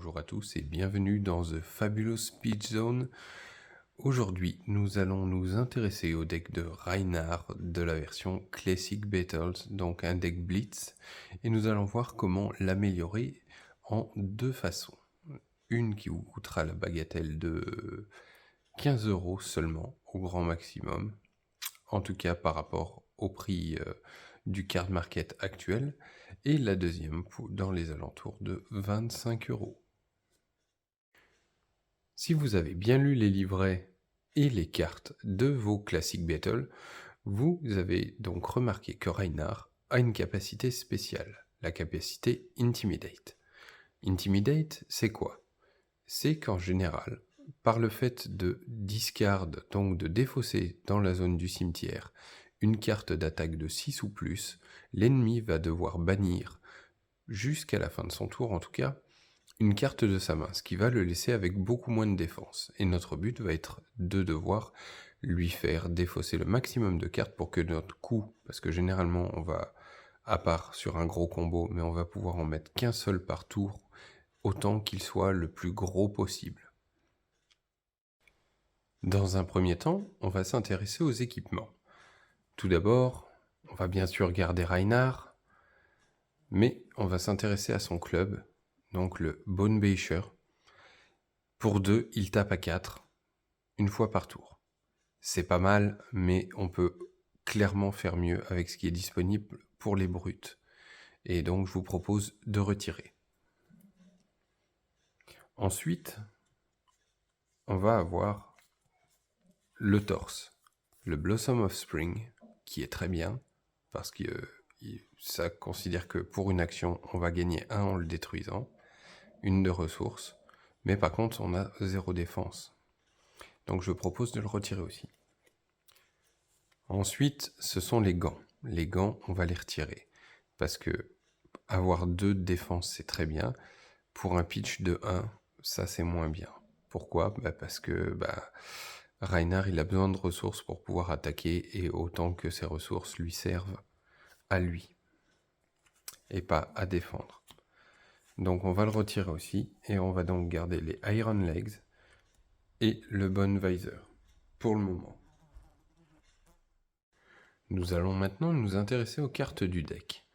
bonjour à tous et bienvenue dans The Fabulous Pitch Zone. Aujourd'hui, nous allons nous intéresser au deck de Reinhardt de la version Classic Battles, donc un deck Blitz, et nous allons voir comment l'améliorer en deux façons. Une qui vous coûtera la bagatelle de 15 € seulement, au grand maximum, en tout cas par rapport au prix du card market actuel, et la deuxième dans les alentours de 25 €. Si vous avez bien lu les livrets et les cartes de vos Classic Battle, vous avez donc remarqué que Reinhardt a une capacité spéciale, la capacité Intimidate. Intimidate, c'est quoi? C'est qu'en général, par le fait de discard, donc de défausser dans la zone du cimetière, une carte d'attaque de 6 ou plus, l'ennemi va devoir bannir, jusqu'à la fin de son tour en tout cas, une carte de sa main, ce qui va le laisser avec beaucoup moins de défense. Et notre but va être de devoir lui faire défausser le maximum de cartes pour que notre coup, parce que généralement on va, à part sur un gros combo, mais on va pouvoir en mettre qu'un seul par tour, autant qu'il soit le plus gros possible. Dans un premier temps, on va s'intéresser aux équipements. Tout d'abord, on va bien sûr garder Reinhardt, mais on va s'intéresser à son club, donc le Bonebacher. Pour 2, il tape à 4, une fois par tour. C'est pas mal, mais on peut clairement faire mieux avec ce qui est disponible pour les brutes. Et donc je vous propose de retirer. Ensuite, on va avoir le torse, le Blossom of Spring, qui est très bien, parce que ça considère que pour une action, on va gagner 1 en le détruisant, une de ressources, mais par contre, on a 0 défense. Donc je propose de le retirer aussi. Ensuite, ce sont les gants. Les gants, on va les retirer, parce que avoir 2 de défense, c'est très bien. Pour un pitch de 1, ça c'est moins bien. Pourquoi ? Parce que Reinhardt, il a besoin de ressources pour pouvoir attaquer, et autant que ces ressources lui servent à lui, et pas à défendre. Donc on va le retirer aussi, et on va donc garder les Iron Legs et le Bone Visor, pour le moment. Nous allons maintenant nous intéresser aux cartes du deck.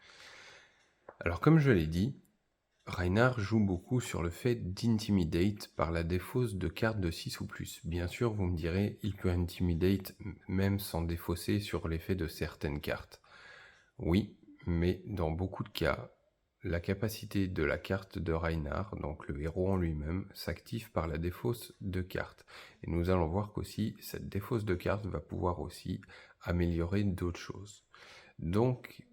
Alors comme je l'ai dit, Reinhardt joue beaucoup sur le fait d'intimidate par la défausse de cartes de 6 ou plus. Bien sûr, vous me direz, il peut intimidate même sans défausser sur l'effet de certaines cartes. Oui, mais dans beaucoup de cas, la capacité de la carte de Reinhardt, donc le héros en lui-même, s'active par la défausse de cartes. Et nous allons voir qu'aussi, cette défausse de cartes va pouvoir aussi améliorer d'autres choses. Donc,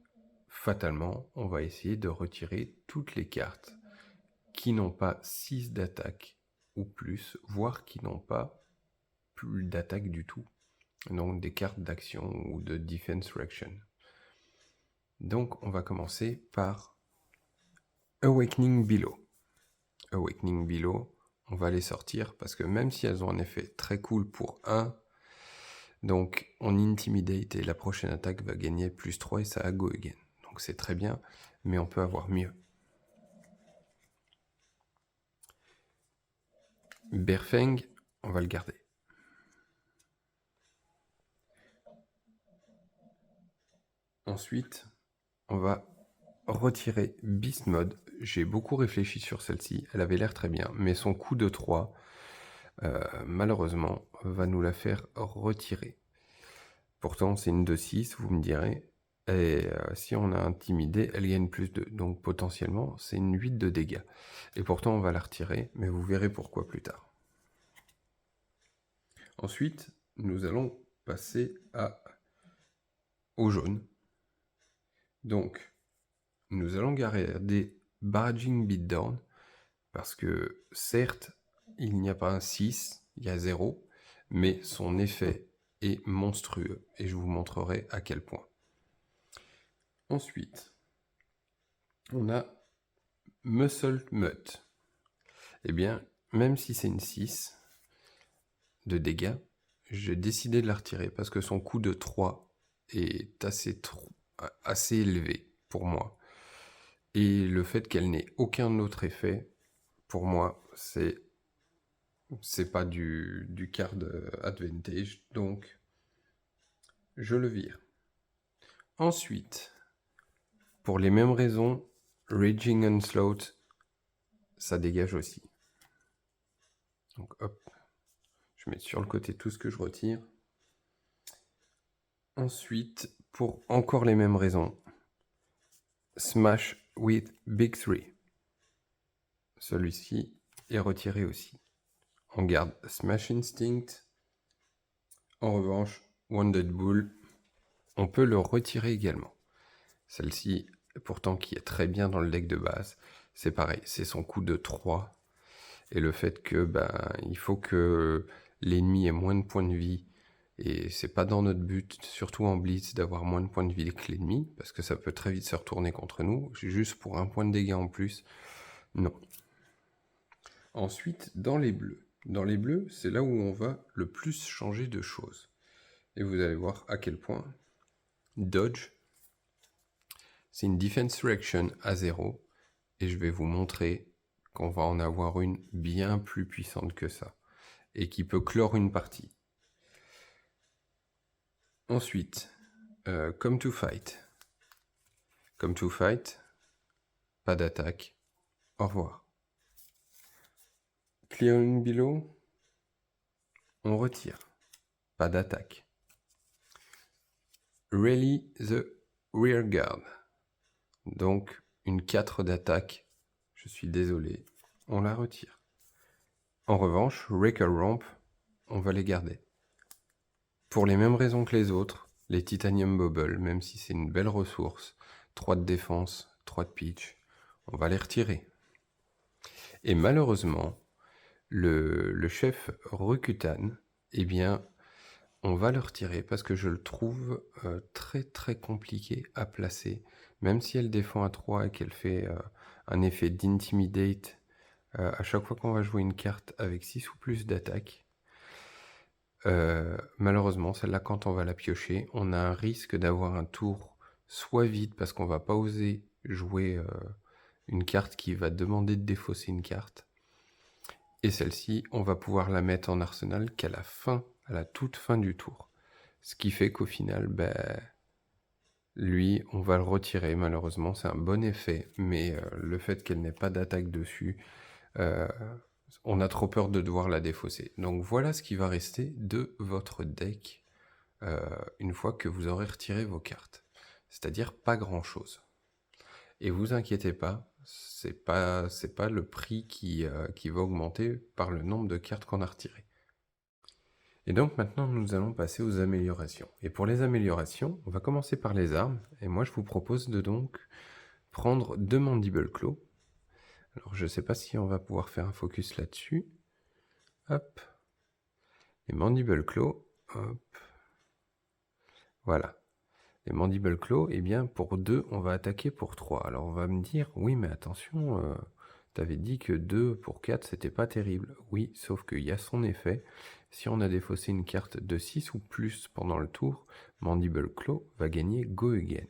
fatalement, on va essayer de retirer toutes les cartes qui n'ont pas 6 d'attaque ou plus, voire qui n'ont pas plus d'attaque du tout. Donc des cartes d'action ou de defense reaction. Donc on va commencer par Awakening Below. Awakening Below, on va les sortir parce que même si elles ont un effet très cool pour 1, donc on intimidate et la prochaine attaque va gagner plus 3 et ça a go again. Donc c'est très bien, mais on peut avoir mieux. Bearfang, on va le garder. Ensuite, on va retirer Beast Mode. J'ai beaucoup réfléchi sur celle-ci, elle avait l'air très bien, mais son coup de 3, malheureusement, va nous la faire retirer. Pourtant, c'est une de 6, vous me direz, et si on a intimidé, elle gagne plus 2, donc potentiellement, c'est une 8 de dégâts. Et pourtant, on va la retirer, mais vous verrez pourquoi plus tard. Ensuite, nous allons passer au jaune. Donc, nous allons garder Barraging Beatdown, parce que certes, il n'y a pas un 6, il y a 0, mais son effet est monstrueux, et je vous montrerai à quel point. Ensuite, on a Muscle Mutt. Eh bien, même si c'est une 6 de dégâts, j'ai décidé de la retirer, parce que son coût de 3 est assez élevé pour moi. Et le fait qu'elle n'ait aucun autre effet pour moi, c'est pas du card advantage, donc je le vire. Ensuite, pour les mêmes raisons, Raging Onslaught, ça dégage aussi. Donc hop, je mets sur le côté tout ce que je retire. Ensuite, pour encore les mêmes raisons, Smash with Big Three. Celui-ci est retiré aussi. On garde Smash Instinct. En revanche, Wounded Bull, on peut le retirer également. Celle-ci, pourtant qui est très bien dans le deck de base, c'est pareil, c'est son coup de 3. Et le fait que il faut que l'ennemi ait moins de points de vie. Et c'est pas dans notre but, surtout en blitz, d'avoir moins de points de vie que l'ennemi, parce que ça peut très vite se retourner contre nous, juste pour un point de dégâts en plus. Non. Ensuite, dans les bleus. Dans les bleus, c'est là où on va le plus changer de choses. Et vous allez voir à quel point Dodge, c'est une Defense Reaction à 0. Et je vais vous montrer qu'on va en avoir une bien plus puissante que ça. Et qui peut clore une partie. Ensuite, Come to Fight. Come to Fight, pas d'attaque. Au revoir. Clearing Below, on retire. Pas d'attaque. Rally the Rearguard. Donc, une 4 d'attaque. Je suis désolé, on la retire. En revanche, Wrecker Ramp, on va les garder. Pour les mêmes raisons que les autres, les Titanium Bubble, même si c'est une belle ressource, 3 de défense, 3 de pitch, on va les retirer. Et malheureusement, le chef Rokutan, eh bien, on va le retirer parce que je le trouve très très compliqué à placer. Même si elle défend à 3 et qu'elle fait un effet d'intimidate à chaque fois qu'on va jouer une carte avec 6 ou plus d'attaque. Malheureusement, celle-là, quand on va la piocher, on a un risque d'avoir un tour soit vide parce qu'on va pas oser jouer une carte qui va demander de défausser une carte. Et celle-ci, on va pouvoir la mettre en arsenal qu'à la fin, à la toute fin du tour. Ce qui fait qu'au final, lui, on va le retirer. Malheureusement, c'est un bon effet, mais le fait qu'elle n'ait pas d'attaque dessus, on a trop peur de devoir la défausser. Donc voilà ce qui va rester de votre deck une fois que vous aurez retiré vos cartes. C'est-à-dire pas grand-chose. Et vous inquiétez pas, c'est pas le prix qui va augmenter par le nombre de cartes qu'on a retirées. Et donc maintenant, nous allons passer aux améliorations. Et pour les améliorations, on va commencer par les armes. Et moi, je vous propose de donc prendre 2 Mandible Claw. Alors, je ne sais pas si on va pouvoir faire un focus là-dessus. Hop. Les Mandible Claw. Hop. Voilà. Les Mandible Claw, eh bien, pour 2, on va attaquer pour 3. Alors, on va me dire, oui, mais attention, t'avais dit que 2 pour 4, c'était pas terrible. Oui, sauf qu'il y a son effet. Si on a défaussé une carte de 6 ou plus pendant le tour, Mandible Claw va gagner Go Again.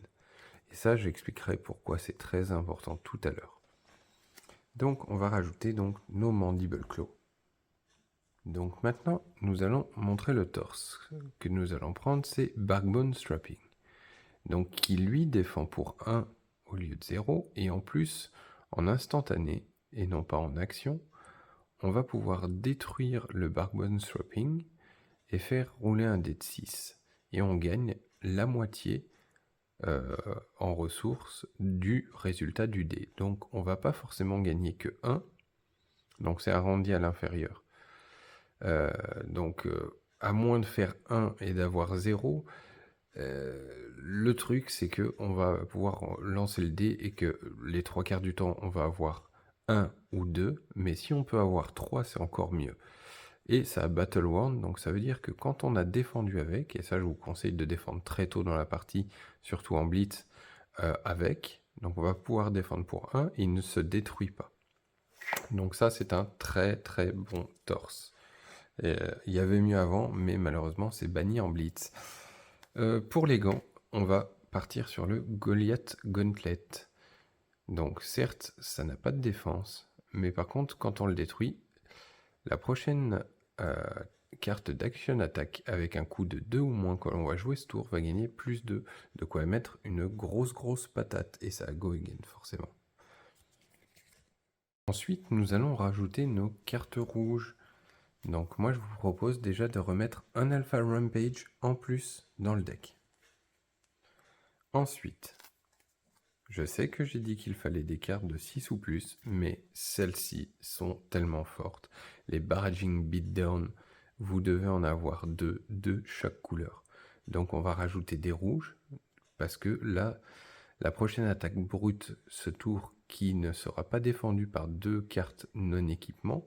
Et ça, j'expliquerai pourquoi c'est très important tout à l'heure. Donc, on va rajouter donc nos Mandible Claw. Donc maintenant, nous allons montrer le torse. Que nous allons prendre, c'est Backbone Strapping. Donc qui lui défend pour 1 au lieu de 0. Et en plus, en instantané, et non pas en action, on va pouvoir détruire le Backbone Strapping et faire rouler un dé de 6. Et on gagne la moitié en ressources du résultat du dé. Donc on va pas forcément gagner que 1. Donc c'est arrondi à l'inférieur. À moins de faire 1 et d'avoir 0, le truc c'est que on va pouvoir lancer le dé et que les 3 quarts du temps on va avoir 1 ou 2, mais si on peut avoir 3, c'est encore mieux. Et ça a Battle Wand, donc ça veut dire que quand on a défendu avec, et ça je vous conseille de défendre très tôt dans la partie, surtout en blitz, avec, donc on va pouvoir défendre pour 1, et il ne se détruit pas. Donc ça c'est un très très bon torse. Il y avait mieux avant, mais malheureusement c'est banni en blitz. Pour les gants, on va partir sur le Goliath Gauntlet. Donc certes, ça n'a pas de défense, Mais par contre, quand on le détruit, la prochaine carte d'action attaque avec un coût de 2 ou moins que l'on va jouer ce tour va gagner plus 2, de quoi émettre une grosse patate, et ça a go again forcément. Ensuite, nous allons rajouter nos cartes rouges. Donc moi je vous propose déjà de remettre un Alpha Rampage en plus dans le deck. Ensuite, je sais que j'ai dit qu'il fallait des cartes de 6 ou plus, mais celles-ci sont tellement fortes. Les Barraging Beatdown, vous devez en avoir 2 de chaque couleur. Donc on va rajouter des rouges, parce que là, la prochaine attaque brute ce tour qui ne sera pas défendue par 2 cartes non-équipement,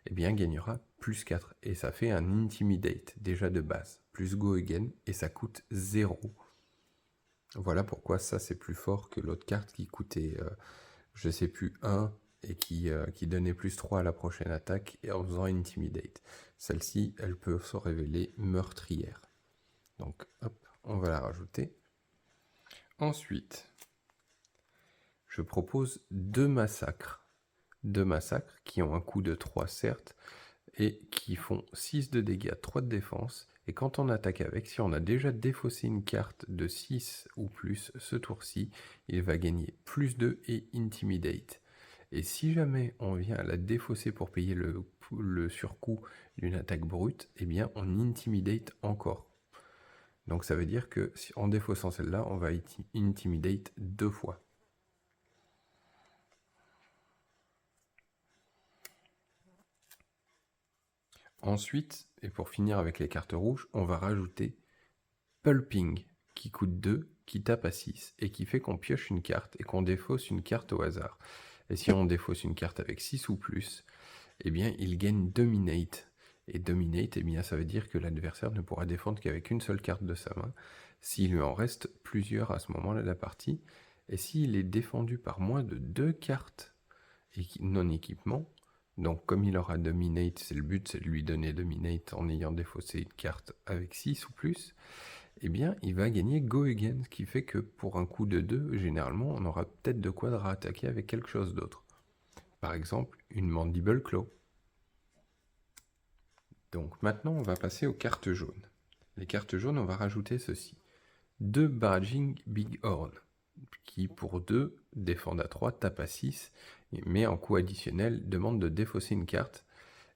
eh bien gagnera plus 4. Et ça fait un Intimidate déjà de base, plus Go Again, et ça coûte 0. Voilà pourquoi ça c'est plus fort que l'autre carte qui coûtait, je sais plus, 1 et qui donnait plus 3 à la prochaine attaque et en faisant Intimidate. Celle-ci, elle peut se révéler meurtrière. Donc hop, on va la rajouter. Ensuite, je propose 2 massacres. 2 massacres qui ont un coût de 3 certes, et qui font 6 de dégâts, 3 de défense. Et quand on attaque avec, si on a déjà défaussé une carte de 6 ou plus ce tour-ci, il va gagner plus 2 et Intimidate. Et si jamais on vient à la défausser pour payer le surcoût d'une attaque brute, eh bien on Intimidate encore. Donc ça veut dire que en défaussant celle-là, on va Intimidate 2 fois. Ensuite, et pour finir avec les cartes rouges, on va rajouter Pulping, qui coûte 2, qui tape à 6, et qui fait qu'on pioche une carte et qu'on défausse une carte au hasard. Et si on défausse une carte avec 6 ou plus, eh bien il gagne Dominate. Et Dominate, eh bien ça veut dire que l'adversaire ne pourra défendre qu'avec une seule carte de sa main, s'il lui en reste plusieurs à ce moment-là de la partie. Et s'il est défendu par moins de 2 cartes non-équipement, donc comme il aura Dominate, c'est le but, c'est de lui donner Dominate en ayant défaussé une carte avec 6 ou plus, eh bien il va gagner Go Again, ce qui fait que pour un coup de 2, généralement on aura peut-être de quoi attaquer avec quelque chose d'autre. Par exemple, une Mandible Claw. Donc maintenant on va passer aux cartes jaunes. Les cartes jaunes, on va rajouter ceci. 2 Barraging Bighorn, qui pour 2 défendent à 3, tape à 6, mais en coup additionnel demande de défausser une carte,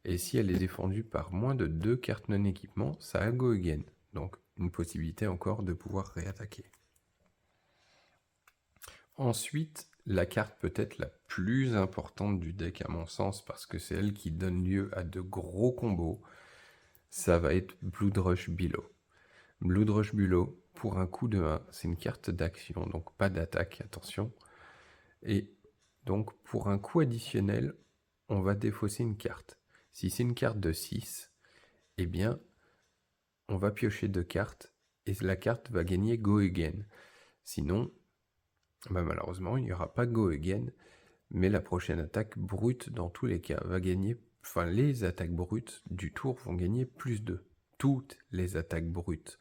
et si elle est défendue par moins de 2 cartes non-équipement, ça a Go Again, donc une possibilité encore de pouvoir réattaquer. Ensuite, la carte peut-être la plus importante du deck à mon sens, parce que c'est elle qui donne lieu à de gros combos, ça va être Blood Rush Below. Blood Rush Below, pour un coup de 1, c'est une carte d'action, donc pas d'attaque, attention. Et donc pour un coup additionnel, on va défausser une carte. Si c'est une carte de 6, eh bien on va piocher 2 cartes et la carte va gagner Go Again. Sinon, malheureusement, il n'y aura pas Go Again, mais la prochaine attaque brute dans tous les cas va gagner, enfin les attaques brutes du tour vont gagner plus 2. Toutes les attaques brutes.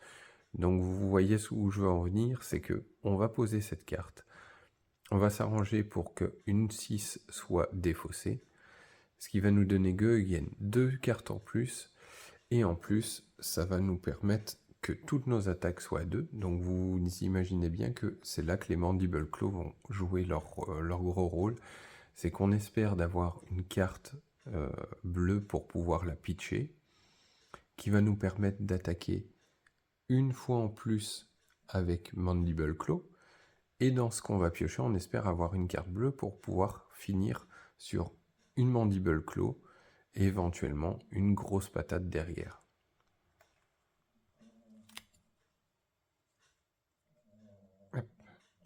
Donc vous voyez où je veux en venir, c'est que on va poser cette carte. On va s'arranger pour qu'une 6 soit défaussée, ce qui va nous donner Go Again 2 cartes en plus, et en plus ça va nous permettre que toutes nos attaques soient à 2, donc vous imaginez bien que c'est là que les Mandible Claw vont jouer leur gros rôle, c'est qu'on espère d'avoir une carte bleue pour pouvoir la pitcher, qui va nous permettre d'attaquer une fois en plus avec Mandible Claw, et dans ce qu'on va piocher, on espère avoir une carte bleue pour pouvoir finir sur une Mandible Claw et éventuellement une grosse patate derrière.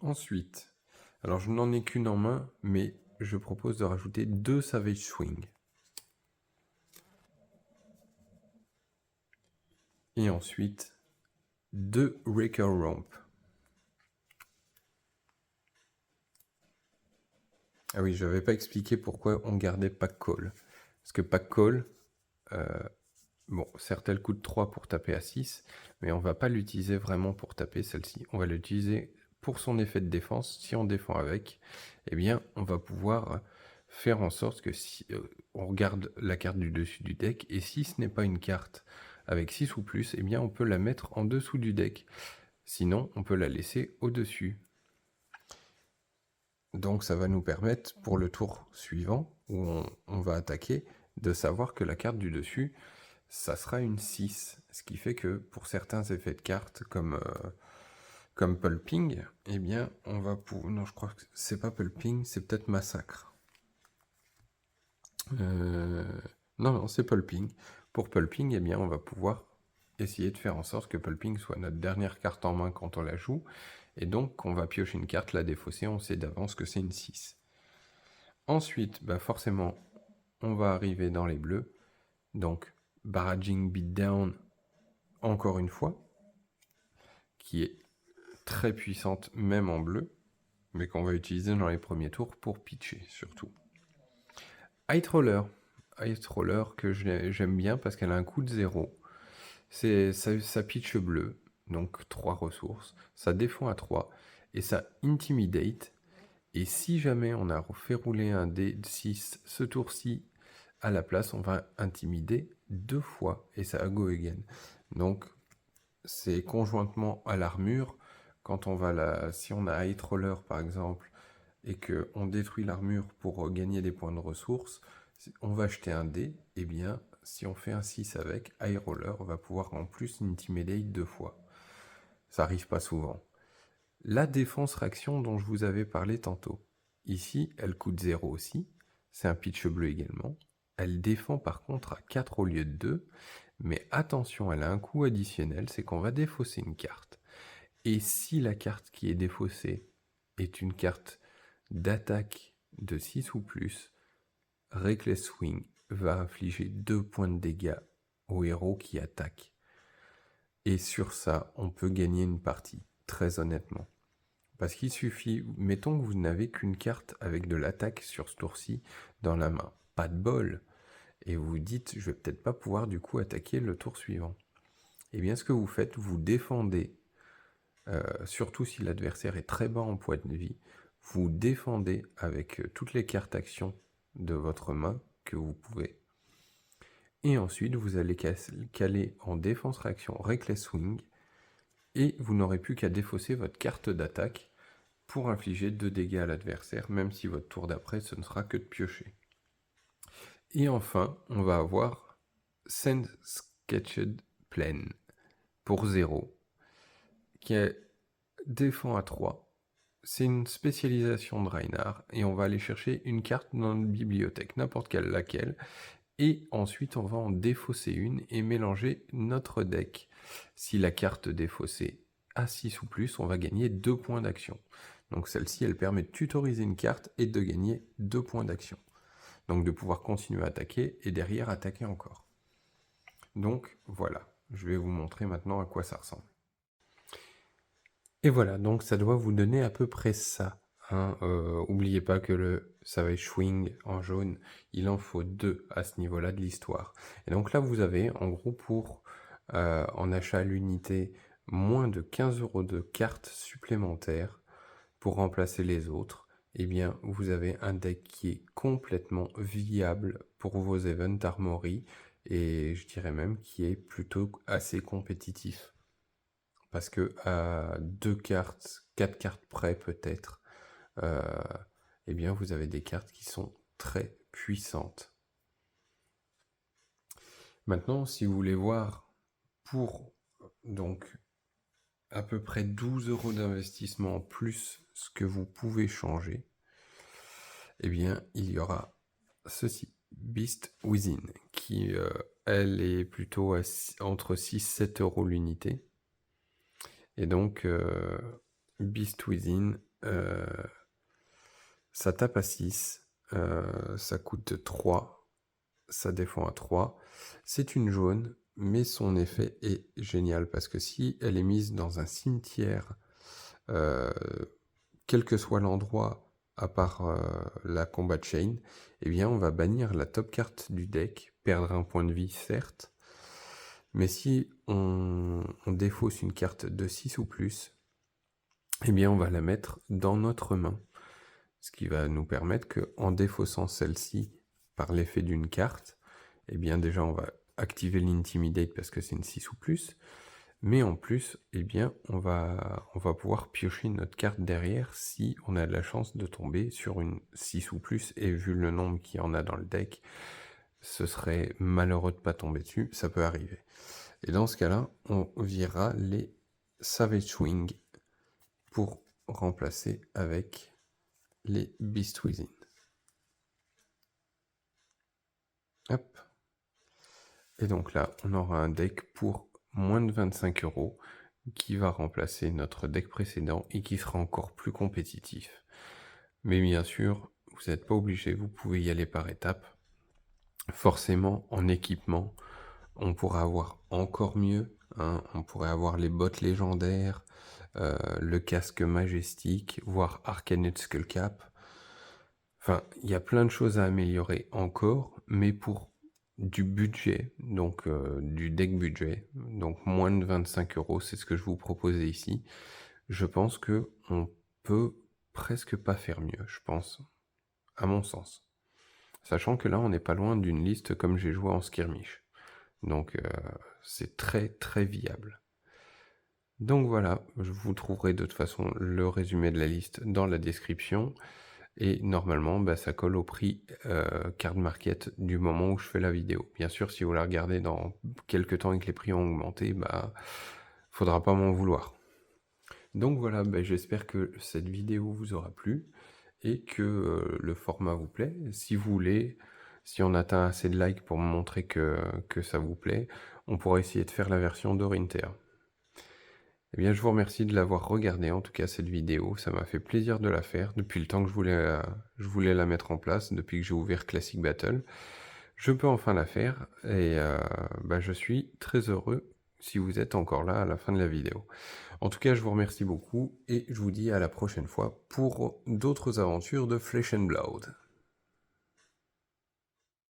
Ensuite, alors je n'en ai qu'une en main, mais je propose de rajouter 2 Savage Swing. Et ensuite, 2 Wrecker Romp. Ah oui, je n'avais pas expliqué pourquoi on gardait Pack Call. Parce que Pack Call, bon, certes elle coûte 3 pour taper à 6, mais on ne va pas l'utiliser vraiment pour taper celle-ci. On va l'utiliser pour son effet de défense. Si on défend avec, eh bien on va pouvoir faire en sorte que si on regarde la carte du dessus du deck, et si ce n'est pas une carte avec 6 ou plus, eh bien on peut la mettre en dessous du deck. Sinon, on peut la laisser au-dessus. Donc ça va nous permettre, pour le tour suivant, où on va attaquer, de savoir que la carte du dessus, ça sera une 6. Ce qui fait que pour certains effets de cartes, comme Pulping, eh bien, on va pouvoir... Non, je crois que c'est pas Pulping, c'est peut-être Massacre. Non, c'est Pulping. Pour Pulping, eh bien, on va pouvoir essayer de faire en sorte que Pulping soit notre dernière carte en main quand on la joue, et donc on va piocher une carte, la défausser, on sait d'avance que c'est une 6. Ensuite, bah forcément, on va arriver dans les bleus, donc Barraging Beatdown, encore une fois, qui est très puissante même en bleu, mais qu'on va utiliser dans les premiers tours pour pitcher surtout. Ice Roller que j'aime bien parce qu'elle a un coût de 0. Ça pitch bleu, donc 3 ressources, ça défend à 3, et ça intimidate, et si jamais on a fait rouler un dé de 6 ce tour-ci, à la place on va intimider 2 fois, et ça go again. Donc c'est conjointement à l'armure, quand on va si on a Hate Roller par exemple, et qu'on détruit l'armure pour gagner des points de ressources, on va acheter un dé, et bien si on fait un 6 avec, High Roller va pouvoir en plus intimidate 2 fois. Ça arrive pas souvent. La défense réaction dont je vous avais parlé tantôt. Ici, elle coûte 0 aussi, c'est un pitch bleu également. Elle défend par contre à 4 au lieu de 2, mais attention, elle a un coût additionnel, c'est qu'on va défausser une carte. Et si la carte qui est défaussée est une carte d'attaque de 6 ou plus, Reckless Swing va infliger 2 points de dégâts au héros qui attaque. Et sur ça, on peut gagner une partie, très honnêtement. Parce qu'il suffit, mettons que vous n'avez qu'une carte avec de l'attaque sur ce tour-ci dans la main. Pas de bol. Et vous vous dites, je vais peut-être pas pouvoir du coup attaquer le tour suivant. Et bien ce que vous faites, vous défendez, surtout si l'adversaire est très bas en poids de vie, vous défendez avec toutes les cartes actions de votre main que vous pouvez. Et ensuite, vous allez caler en défense réaction Reckless Swing, et vous n'aurez plus qu'à défausser votre carte d'attaque pour infliger 2 dégâts à l'adversaire, même si votre tour d'après, ce ne sera que de piocher. Et enfin, on va avoir Sand Sketched Plane pour 0, qui défend à 3. C'est une spécialisation de Reinhardt, et on va aller chercher une carte dans la bibliothèque, n'importe laquelle, et ensuite on va en défausser une et mélanger notre deck. Si la carte défaussée a 6 ou plus, on va gagner 2 points d'action. Donc celle-ci, elle permet de tutoriser une carte et de gagner 2 points d'action. Donc de pouvoir continuer à attaquer et derrière attaquer encore. Donc voilà, je vais vous montrer maintenant à quoi ça ressemble. Et voilà, donc ça doit vous donner à peu près ça. Hein. Oubliez pas que le Savage Swing en jaune, il en faut 2 à ce niveau-là de l'histoire. Et donc là, vous avez en gros pour, en achat à l'unité, moins de 15 € de cartes supplémentaires pour remplacer les autres. Eh bien, vous avez un deck qui est complètement viable pour vos Event Armory, et je dirais même qui est plutôt assez compétitif. Parce que à 2 cartes, 4 cartes près peut-être, eh bien vous avez des cartes qui sont très puissantes. Maintenant, si vous voulez voir pour donc à peu près 12 € d'investissement plus ce que vous pouvez changer, eh bien il y aura ceci, Beast Within, qui elle est plutôt entre 6-7 € l'unité. Et donc, Beast Within, ça tape à 6, ça coûte 3, ça défend à 3. C'est une jaune, mais son effet est génial, parce que si elle est mise dans un cimetière, quel que soit l'endroit, à part la combat chain, eh bien on va bannir la top carte du deck, perdre un point de vie certes, mais si on défausse une carte de 6 ou plus, eh bien on va la mettre dans notre main. ce qui va nous permettre qu'en défaussant celle-ci par l'effet d'une carte, eh bien déjà on va activer l'Intimidate parce que c'est une 6 ou plus, mais en plus, eh bien, on va pouvoir piocher notre carte derrière si on a de la chance de tomber sur une 6 ou plus, et vu le nombre qu'il y en a dans le deck, ce serait malheureux de ne pas tomber dessus, ça peut arriver. Et dans ce cas-là, on virera les Savage Swing pour remplacer avec les Beast Within. Hop. Et donc là, on aura un deck pour moins de 25 € qui va remplacer notre deck précédent et qui sera encore plus compétitif. Mais bien sûr, vous n'êtes pas obligé, vous pouvez y aller par étapes. Forcément, en équipement, on pourra avoir encore mieux, hein. On pourrait avoir les bottes légendaires, le casque majestique, voire Arcanute Skullcap. Enfin, il y a plein de choses à améliorer encore, mais pour du budget, donc du deck budget, donc moins de 25 €, c'est ce que je vous proposais ici. Je pense que on peut presque pas faire mieux, je pense, à mon sens. Sachant que là, on n'est pas loin d'une liste comme j'ai joué en skirmish. Donc c'est très très viable. Donc voilà, je vous trouverai de toute façon le résumé de la liste dans la description. Et normalement, bah, ça colle au prix card market du moment où je fais la vidéo. Bien sûr, si vous la regardez dans quelques temps et que les prix ont augmenté, bah, faudra pas m'en vouloir. Donc voilà, bah, j'espère que cette vidéo vous aura plu et que le format vous plaît. Si vous voulez, si on atteint assez de likes pour me montrer que ça vous plaît, on pourra essayer de faire la version d'Orinthea. Eh bien, je vous remercie de l'avoir regardé, en tout cas, cette vidéo. Ça m'a fait plaisir de la faire depuis le temps que je voulais la mettre en place, depuis que j'ai ouvert Classic Battle. Je peux enfin la faire et bah, je suis très heureux si vous êtes encore là à la fin de la vidéo. En tout cas, je vous remercie beaucoup et je vous dis à la prochaine fois pour d'autres aventures de Flesh and Blood.